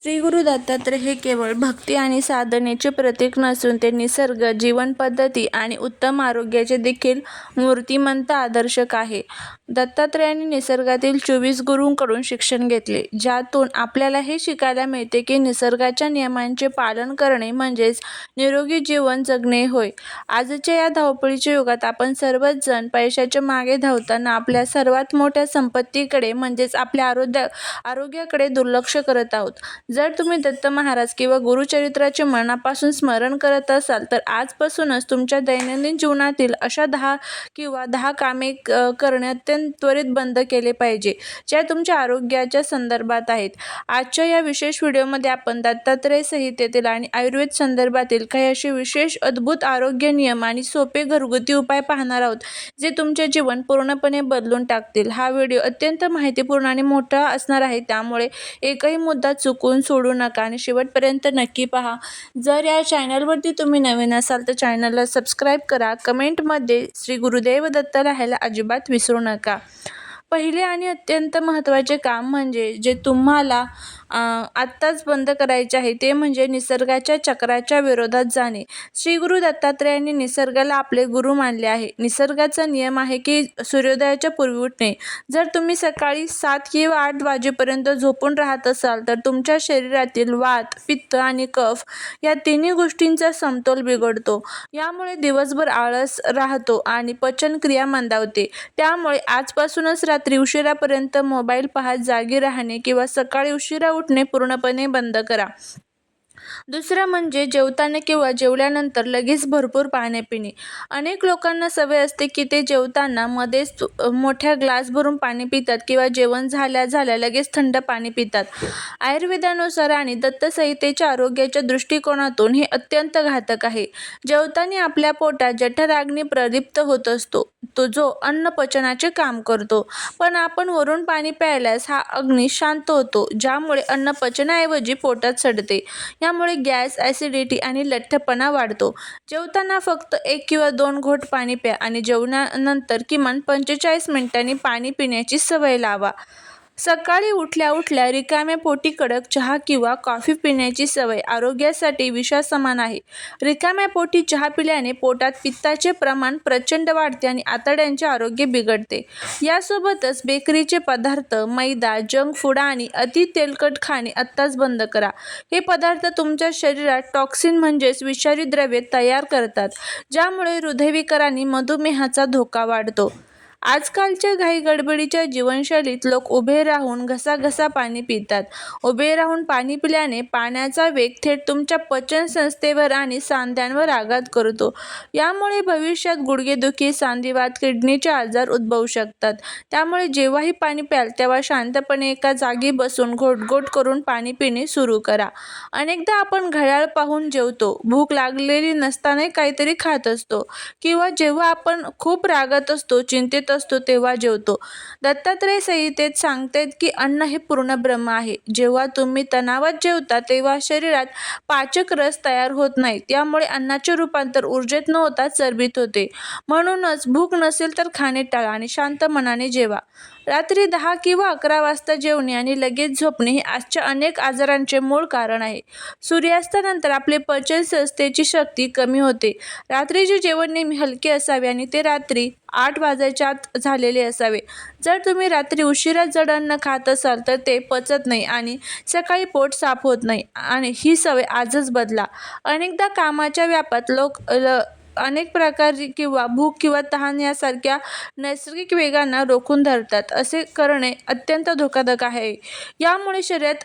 श्री गुरु दत्तात्रय हे केवळ भक्ती आणि साधनेचे प्रतीक नसून ते निसर्ग, जीवनपद्धती आणि उत्तम आरोग्याचे देखील मूर्तिमंत आदर्शक आहे. दत्तात्रयांनी निसर्गातील 24 गुरूंकडून शिक्षण घेतले, ज्यातून आपल्याला हे शिकायला मिळते की निसर्गाच्या नियमांचे पालन करणे म्हणजेच निरोगी जीवन जगणे होय. आजच्या या धावपळीच्या युगात आपण सर्वच जण पैशाच्या मागे धावताना आपल्या सर्वात मोठ्या संपत्तीकडे म्हणजेच आपल्या आरोग्याकडे दुर्लक्ष करत आहोत. जर तुम्ही दत्त महाराज किंवा गुरुचरित्राचे मनापासून स्मरण करत असाल तर आजपासूनच तुमच्या दैनंदिन जीवनातील अशा 10 कामे करणे अत्यंत त्वरित बंद केले पाहिजे, ज्या तुमच्या आरोग्याच्या संदर्भात आहेत. आजच्या या विशेष व्हिडिओमध्ये आपण दत्तात्रय संहितेतील आणि आयुर्वेद संदर्भातील काही असे विशेष अद्भुत आरोग्य नियम आणि सोपे घरगुती उपाय पाहणार आहोत, जे तुमचे जीवन पूर्णपणे बदलून टाकतील. हा व्हिडिओ अत्यंत माहितीपूर्ण आणि मोठा असणार आहे, त्यामुळे एकही मुद्दा चुकून सोडू नका आणि शेवटपर्यंत नक्की पहा. जर या चॅनलवरती तुम्ही नवीन असाल तर चॅनलला सबस्क्राईब करा. कमेंटमध्ये श्री गुरुदेव दत्त लिहायला अजिबात विसरू नका. पहिले आणि अत्यंत महत्त्वाचे काम म्हणजे जे तुम्हाला आत्ताच बंद करायचे आहे ते म्हणजे निसर्गाच्या चक्राच्या विरोधात जाणे. श्री गुरु दत्तात्रयांनी निसर्गाला आपले गुरु मानले आहे. निसर्गाचा नियम आहे की सूर्योदयाच्या पूर्वी उठणे. जर तुम्ही सकाळी 7 किंवा 8 वाजेपर्यंत झोपून राहत असाल तर तुमच्या शरीरातील वात, पित्त आणि कफ या तिन्ही गोष्टींचा समतोल बिघडतो. यामुळे दिवसभर आळस राहतो आणि पचनक्रिया मंदावते. त्यामुळे आजपासूनच रात्री उशिरापर्यंत मोबाईल पाहत जागी राहणे किंवा सकाळी उशिरा उठणे पूर्णपणे बंद करा. दुसरं म्हणजे जेवताना किंवा जेवल्यानंतर लगेच भरपूर पाणी पिणे. अनेक लोकांना सवय असते की ते जेवताना मध्येच मोठ्या ग्लास भरून पाणी पितात किंवा जेवण झाल्या लगेच थंड पाणी पितात. आयुर्वेदानुसार आणि दत्तसंहितेच्या आरोग्याच्या दृष्टिकोनातून हे अत्यंत घातक आहे. जेवताना आपल्या पोटात जठराग्नी प्रदीप्त होत असतो, जो अन्न पचनाचे काम करतो. पण आपण वरून पाणी प्यायल्यास हा अग्नी शांत होतो, ज्यामुळे अन्न पचनाऐवजी पोटात सडते. यामुळे गॅस, ॲसिडिटी आणि लठ्ठपणा वाढतो. जेवताना फक्त 1 किंवा 2 घोट पाणी प्या आणि जेवणानंतर किमान 45 मिनिटांनी पाणी पिण्याची सवय लावा. सकाळी उठल्या उठल्या रिकाम्या पोटी कडक चहा किंवा कॉफी पिण्याची सवय आरोग्यासाठी विषासमान आहे. रिकाम्या पोटी चहा पिल्याने पोटात पित्ताचे प्रमाण प्रचंड वाढते आणि आतड्यांचे आरोग्य बिघडते. यासोबतच बेकरीचे पदार्थ, मैदा, जंक फूड आणि अति तेलकट खाणे आत्ताच बंद करा. हे पदार्थ तुमच्या शरीरात टॉक्सिन म्हणजेच विषारी द्रव्ये तयार करतात, ज्यामुळे हृदयविकार आणि मधुमेहाचा धोका वाढतो. आजकालच्या घाईगडबडीच्या जीवनशैलीत लोक उभे राहून घसाघसा पाणी पितात. उभे राहून पाणी पिल्याने पाण्याचा वेग थेट तुमच्या पचनसंस्थेवर आणि सांध्यांवर आघात करतो. यामुळे भविष्यात गुडघेदुखी, सांधिवात, किडनीचे आजार उद्भवू शकतात. त्यामुळे जेव्हाही पाणी प्याल तेव्हा शांतपणे एका जागी बसून घोटघोट करून पाणी पिणे सुरू करा. अनेकदा आपण घड्याळ पाहून जेवतो, भूक लागलेली नसतानाही काहीतरी खात असतो किंवा जेव्हा आपण खूप रागात असतो, चिंतेत असतो तेव्हा जेवतो. दत्तात्रय संहितेत सांगतात की अन्न हे पूर्ण ब्रह्म आहे. जेव्हा तुम्ही तणावात जेवता तेव्हा शरीरात पाचक रस तयार होत नाहीत. यामुळे अन्नाचे रूपांतर ऊर्जेत न होता चरबीत होते. म्हणूनच भूक नसेल तर खाणे टाळा आणि शांत मनाने जेवा. रात्री 10 किंवा 11 वाजता जेवणे आणि लगेच झोपणे हे आजच्या अनेक आजारांचे मूळ कारण आहे. सूर्यास्तानंतर आपले पचनसंस्थेची शक्ती कमी होते. रात्रीचे जेवण नेहमी हलके असावे आणि ते रात्री 8 वाजायच्या आत झालेले असावे. जर तुम्ही रात्री उशिरा जड अन्न खात असाल तर ते पचत नाही आणि सकाळी पोट साफ होत नाही आणि ही सवय आजच बदला. अनेकदा कामाच्या व्यापात लोक अनेक प्रकारची किंवा भूक किंवा तहान यासारख्या नैसर्गिक वेगांना रोखून धरतात. असे करणे अत्यंत धोकादायक आहे. यामुळे शरीरात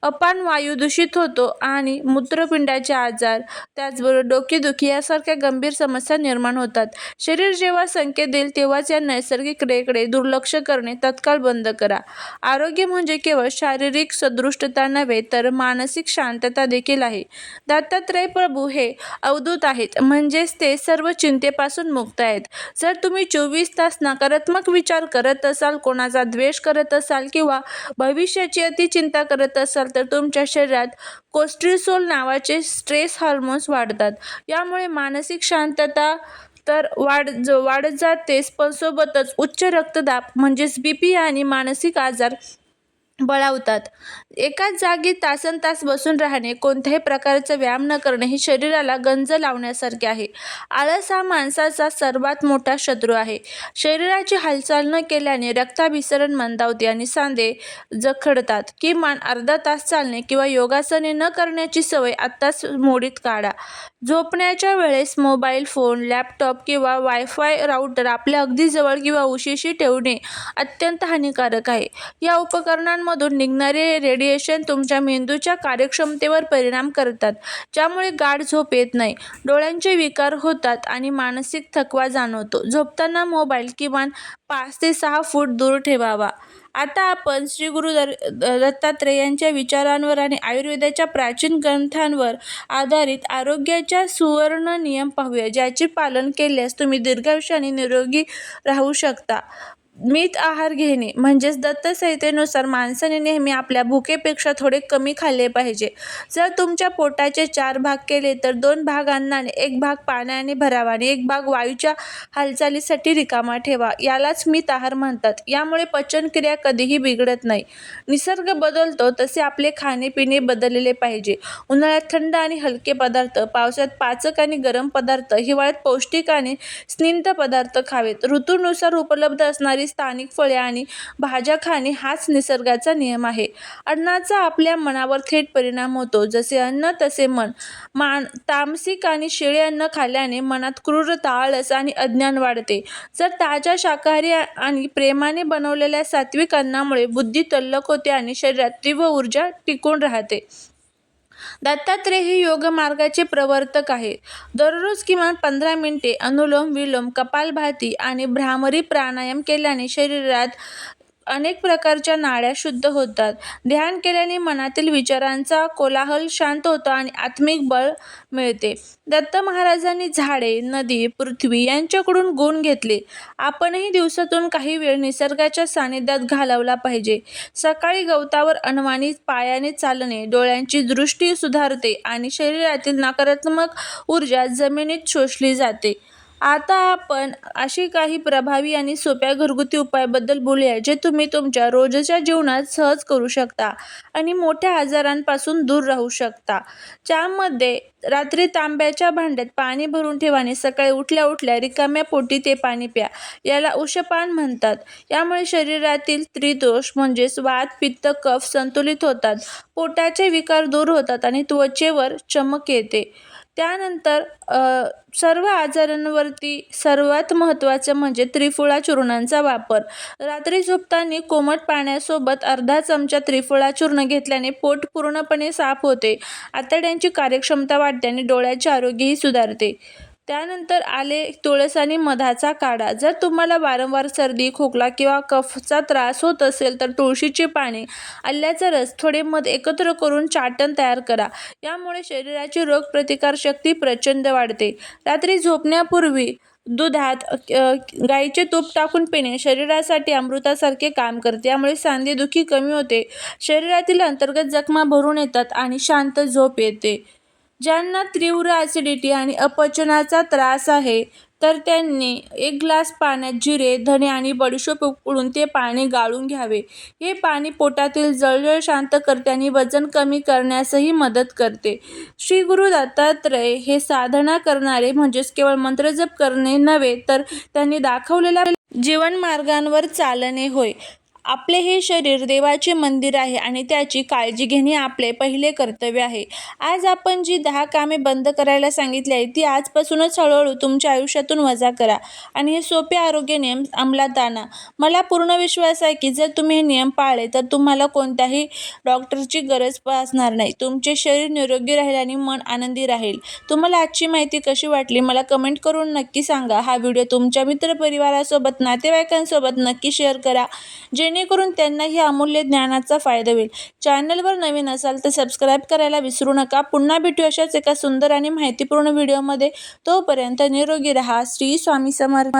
अपानवायू दूषित होतो आणि मूत्रपिंडाचे आजार, त्याचबरोबर डोकेदुखी यासारख्या गंभीर समस्या निर्माण होतात. शरीर जेव्हा संकेत देईल तेव्हाच या नैसर्गिक क्रियेकडे दुर्लक्ष करणे तात्काळ बंद करा. आरोग्य म्हणजे केवळ शारीरिक सदृढता नव्हे तर मानसिक शांतता देखील आहे. दत्तात्रय प्रभू हे अवधूत आहेत, म्हणजेच ते सर्व चिंतेपासून मुक्त आहेत. जर तुम्ही 24 तास नकारात्मक विचार करत असाल, कोणाचा द्वेष करत असाल किंवा भविष्याची अतिचिंता करत असाल तर तुमच्या शरीरात कोर्टिसोल नावाचे स्ट्रेस हार्मोन्स वाढतात. यामुळे मानसिक शांतता तर वाढत जातेच, पण सोबतच उच्च रक्तदाब म्हणजेच BP आणि मानसिक आजार बळावतात. एकाच जागी तासनतास बसून राहणे, कोणत्याही प्रकारचा व्यायाम न करणे हे शरीराला गंज लावण्यासारखे आहे. आळस हा माणसाचा सर्वात मोठा शत्रू आहे. शरीराची हालचाल न केल्याने रक्ताभिसरण मंदावते आणि सांधे जखडतात. किमान अर्धा तास चालणे किंवा योगासने न करण्याची सवय आत्ताच मोडीत काढा. झोपण्याच्या वेळेस मोबाईल फोन, लॅपटॉप किंवा वायफाय राउटर आपल्या अगदी जवळ किंवा उशीशी ठेवणे अत्यंत हानिकारक आहे. या उपकरणांमधून निघणारे रेडिएशन तुमच्या मेंदूच्या कार्यक्षमतेवर परिणाम करतात, ज्यामुळे गाढ झोप येत नाही, डोळ्यांचे विकार होतात आणि मानसिक थकवा जाणवतो. झोपताना मोबाईल किमान 5 ते 6 फूट दूर ठेवावा. आता आपण श्री गुरु दत्तात्रय यांच्या विचारांवर आणि आयुर्वेदाच्या प्राचीन ग्रंथांवर आधारित आरोग्याच्या सुवर्ण नियम पाहूया, ज्याचे पालन केल्यास तुम्ही दीर्घायुष्य आणि निरोगी राहू शकता. मित आहार घेणे म्हणजेच दत्तसंहितेनुसार माणसाने नेहमी आपल्या भुकेपेक्षा थोडे कमी खाल्ले पाहिजे. जर तुमच्या पोटाचे 4 भाग केले तर 2 भाग अन्नाने, 1 भाग पाण्याने भरावा आणि 1 भाग वायूच्या हालचालीसाठी रिकामा ठेवा. यालाच मित आहार म्हणतात. यामुळे पचनक्रिया कधीही बिघडत नाही. निसर्ग बदलतो तसे आपले खाणेपिणे बदलले पाहिजे. उन्हाळ्यात थंड आणि हलके पदार्थ, पावसाळ्यात पाचक आणि गरम पदार्थ, हिवाळ्यात पौष्टिक आणि स्निग्ध पदार्थ खावेत. ऋतूनुसार उपलब्ध असणारी स्थानिक फळे आणि भाज्या खाणे हाच निसर्गाचा नियम आहे. अन्नाचा आपल्या मनावर थेट परिणाम होतो. जसे अन्न तसे मन. तामसिक आणि शिळे अन्न खाल्ल्याने मनात क्रूरता, आळस आणि अज्ञान वाढते. जर ताज्या शाकाहारी आणि प्रेमाने बनवलेल्या सात्विक अन्नामुळे बुद्धी तल्लख होते आणि शरीरात तीव्र ऊर्जा टिकून राहते. दत्तात्रय हे योगमार्गाचे प्रवर्तक आहेत. दररोज किमान 15 मिनिटे अनुलोम विलोम, कपालभाती आणि भ्रामरी प्राणायाम केल्याने शरीरात अनेक प्रकारच्या नाड्या शुद्ध होतात. ध्यान केल्याने मनातील विचारांचा कोलाहल शांत होतो आणि आत्मिक बळ मिळते. दत्त महाराजांनी झाडे, नदी, पृथ्वी यांच्याकडून गुण घेतले. आपणही दिवसातून काही वेळ निसर्गाच्या सानिध्यात घालवला पाहिजे. सकाळी गवतावर अनवाणी पायाने चालणे डोळ्यांची दृष्टी सुधारते आणि शरीरातील नकारात्मक ऊर्जा जमिनीत शोषली जाते. आता आपण अशी काही प्रभावी आणि सोप्या घरगुती उपायाबद्दल बोलूया, जे तुम्ही तुमच्या रोजच्या जीवनात सहज करू शकता आणि मोठ्या आजारांपासून दूर राहू शकता. ज्यामध्ये रात्री तांब्याच्या भांड्यात पाणी भरून ठेवा आणि सकाळी उठल्या उठल्या रिकाम्या पोटी ते पाणी प्या. याला उषःपान म्हणतात. यामुळे शरीरातील त्रिदोष म्हणजेच वात, पित्त, कफ संतुलित होतात, पोटाचे विकार दूर होतात आणि त्वचेवर चमक येते. त्यानंतर सर्व आजारांवरती सर्वात महत्त्वाचं म्हणजे त्रिफळा चूर्णांचा वापर. रात्री झोपताना कोमट पाण्यासोबत अर्धा चमचा त्रिफळा चूर्ण घेतल्याने पोट पूर्णपणे साफ होते, आतड्यांची कार्यक्षमता वाढते आणि डोळ्याचे आरोग्यही सुधारते. त्यानंतर आले तुळस आणि मधाचा काढा. जर तुम्हाला वारंवार सर्दी, खोकला किंवा कफचा त्रास होत असेल तर तुळशीची पाने, आल्याचा रस, थोडे मध एकत्र करून चाटण तयार करा. यामुळे शरीराची रोगप्रतिकारशक्ती प्रचंड वाढते. रात्री झोपण्यापूर्वी दुधात गाईचे तूप टाकून पिणे शरीरासाठी अमृतासारखे काम करते. यामुळे सांधेदुखी कमी होते, शरीरातील अंतर्गत जखमा भरून येतात आणि शांत झोप येते. ज्यांना तीव्र ॲसिडिटी आणि अपचनाचा त्रास आहे तर त्यांनी 1 ग्लास पाण्यात जिरे, धणे आणि बडीशोप उकळून ते पाणी गाळून घ्यावे. हे पाणी पोटातील जळजळ शांत करते आणि वजन कमी करण्यासही मदत करते. श्री गुरु दत्तात्रय हे साधना करणारे म्हणजेच केवळ मंत्रजप करणे नव्हे, तर त्यांनी दाखवलेल्या जीवनमार्गांवर चालणे होय. आपले हे शरीर देवाचे मंदिर आहे आणि त्याची काळजी घेणे आपले पहिले कर्तव्य आहे. आज आपण जी 10 कामे बंद करायला सांगितली आहेत ती आजपासूनच हळूहळू तुमच्या आयुष्यातून वजा करा आणि हे सोपे आरोग्य नियम अंमलात आणा. मला पूर्ण विश्वास आहे की जर तुम्ही हे नियम पाळले तर तुम्हाला कोणत्याही डॉक्टरची गरज भासणार नाही. तुमचे शरीर निरोगी राहील आणि मन आनंदी राहील. तुम्हाला आजची माहिती कशी वाटली मला कमेंट करून नक्की सांगा. हा व्हिडिओ तुमच्या मित्रपरिवारासोबत, नातेवाईकांसोबत नक्की शेअर करा, जेणेकरून त्यांनाही अमूल्य ज्ञानाचा फायदा होईल. चॅनलवर नवीन असाल तर सबस्क्राईब करायला विसरू नका. पुन्हा भेटू अशाच एका सुंदर आणि माहितीपूर्ण व्हिडिओमध्ये. तोपर्यंत निरोगी राहा. श्री स्वामी समर्थ.